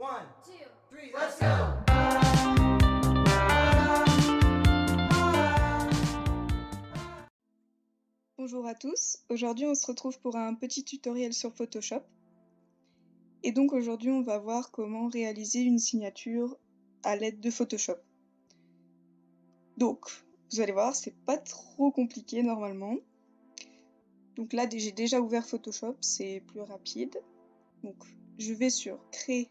One, two, three, let's go! Bonjour à tous, aujourd'hui on se retrouve pour un petit tutoriel sur Photoshop. Et donc aujourd'hui on va voir comment réaliser une signature à l'aide de Photoshop. Donc, vous allez voir, c'est pas trop compliqué normalement. Donc là j'ai déjà ouvert Photoshop, c'est plus rapide. Donc je vais sur Créer,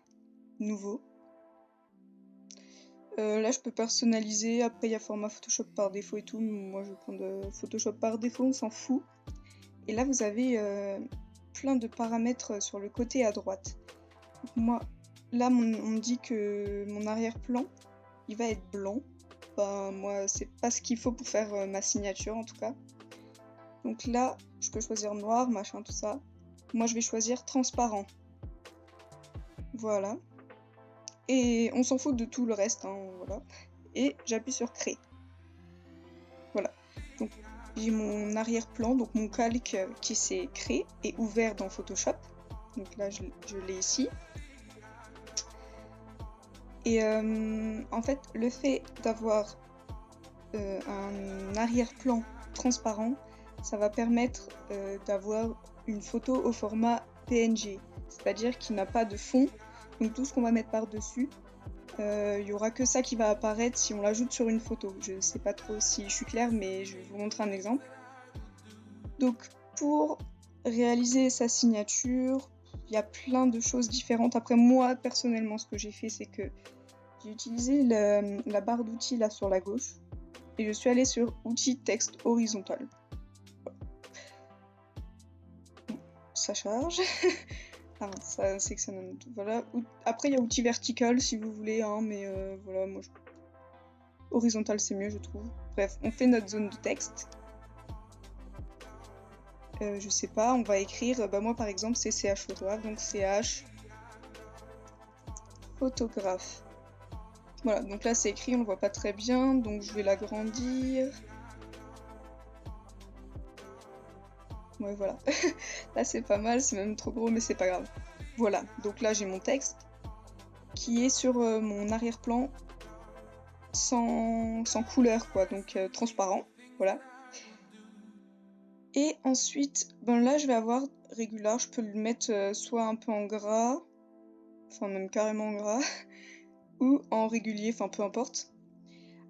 Nouveau. Là je peux personnaliser, après il y a format Photoshop par défaut et tout, moi je vais prendre Photoshop par défaut, on s'en fout. Et là vous avez plein de paramètres sur le côté à droite. Donc moi, là on me dit que mon arrière-plan, il va être blanc. Ben, moi c'est pas ce qu'il faut pour faire ma signature en tout cas. Donc là, je peux choisir noir, machin, tout ça. Moi je vais choisir transparent. Voilà. Et on s'en fout de tout le reste, hein, voilà. Et j'appuie sur créer. Voilà. Donc j'ai mon arrière-plan, donc mon calque qui s'est créé et ouvert dans Photoshop. Donc là je l'ai ici. Et en fait, le fait d'avoir un arrière-plan transparent, ça va permettre d'avoir une photo au format PNG, c'est-à-dire qu'il n'a pas de fond. Donc tout ce qu'on va mettre par-dessus, il y aura que ça qui va apparaître si on l'ajoute sur une photo. Je sais pas trop si je suis claire, mais je vais vous montrer un exemple. Donc pour réaliser sa signature, il y a plein de choses différentes. Après moi, personnellement, ce que j'ai fait, c'est que j'ai utilisé la barre d'outils là sur la gauche et je suis allée sur outils texte horizontal. Ça charge. Ah, ça sectionne tout. Voilà. Après, il y a outils vertical si vous voulez, hein, mais voilà, moi horizontal c'est mieux, je trouve. Bref, on fait notre zone de texte. Je sais pas, on va écrire, bah moi par exemple c'est CH photographe, donc CH photographe. Voilà, donc là c'est écrit, on le voit pas très bien, donc je vais l'agrandir. Ouais, voilà. Là c'est pas mal, c'est même trop gros, mais c'est pas grave. Voilà, donc là j'ai mon texte qui est sur mon arrière-plan sans couleur, quoi, donc transparent, voilà. Et ensuite, ben là je vais avoir régular, je peux le mettre soit un peu en gras, enfin même carrément en gras, ou en régulier, enfin peu importe.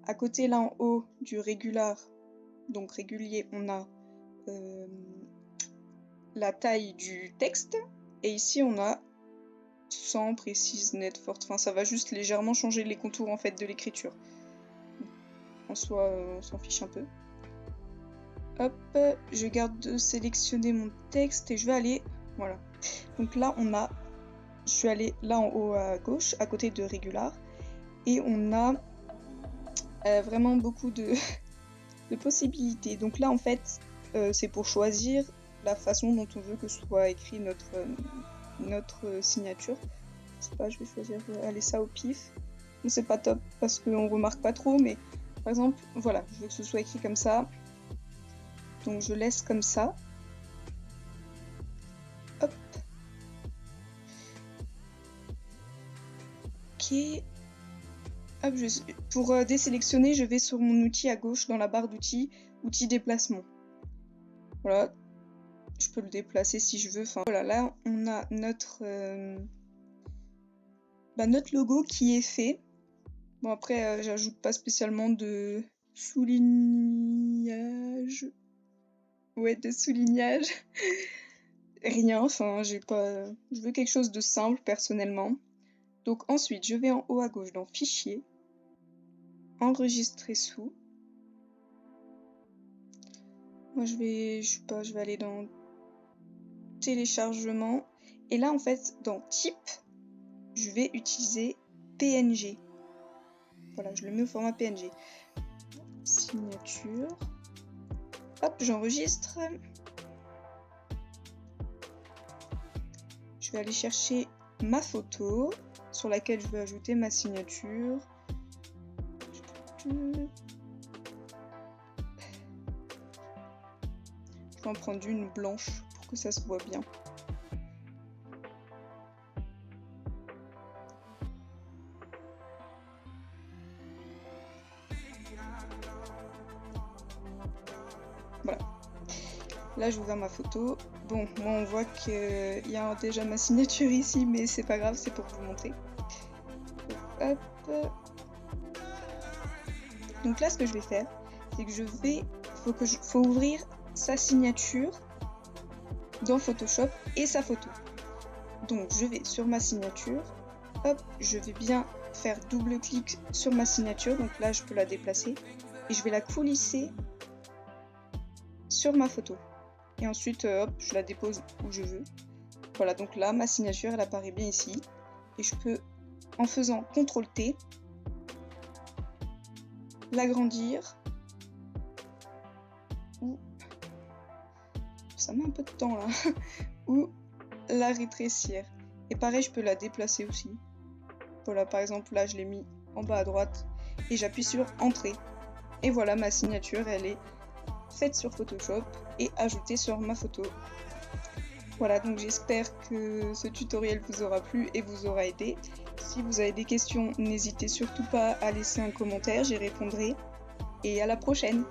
À côté là en haut du régular, donc régulier, on a la taille du texte, et ici on a sans, précise, net, forte, enfin ça va juste légèrement changer les contours en fait de l'écriture. En soi, on s'en fiche un peu. Hop, je garde de sélectionner mon texte et je vais aller, voilà. Donc là je suis allée là en haut à gauche, à côté de régular, et on a vraiment beaucoup de possibilités. Donc là en fait, c'est pour choisir la façon dont on veut que soit écrit notre signature. Je sais pas, je vais choisir aller ça au pif. Bon, c'est pas top parce qu'on remarque pas trop, mais par exemple, voilà, je veux que ce soit écrit comme ça. Donc je laisse comme ça. Hop. Ok. Hop, pour désélectionner, je vais sur mon outil à gauche dans la barre d'outils, outil déplacement. Voilà. Je peux le déplacer si je veux. Enfin voilà, là on a notre logo qui est fait. Bon après j'ajoute pas spécialement de soulignage. Ouais, de soulignage. Rien, enfin je veux quelque chose de simple personnellement. Donc ensuite je vais en haut à gauche dans Fichier, Enregistrer sous. Moi je vais aller dans Téléchargement. Et là en fait dans Type, je vais utiliser PNG. Voilà, je le mets au format PNG. Signature. Hop, j'enregistre. Je vais aller chercher ma photo sur laquelle je veux ajouter ma signature. Je vais en prendre une blanche pour que ça se voit bien. Là, j'ouvre ma photo. Bon, moi, on voit qu'il y a déjà ma signature ici, mais c'est pas grave, c'est pour vous montrer. Hop. Donc là, ce que je vais faire, c'est que faut ouvrir sa signature dans Photoshop et sa photo. Donc, je vais sur ma signature. Hop, je vais bien faire double-clic sur ma signature. Donc là, je peux la déplacer. Et je vais la coulisser sur ma photo. Et ensuite, hop, je la dépose où je veux. Voilà, donc là, ma signature, elle apparaît bien ici. Et je peux, en faisant CTRL-T, l'agrandir. Ou... ça met un peu de temps là. Ou la rétrécir. Et pareil, je peux la déplacer aussi. Voilà, par exemple, là, je l'ai mis en bas à droite. Et j'appuie sur Entrée. Et voilà, ma signature, elle est faite sur Photoshop et ajoutée sur ma photo. Voilà, donc j'espère que ce tutoriel vous aura plu et vous aura aidé. Si vous avez des questions, n'hésitez surtout pas à laisser un commentaire, j'y répondrai. Et à la prochaine!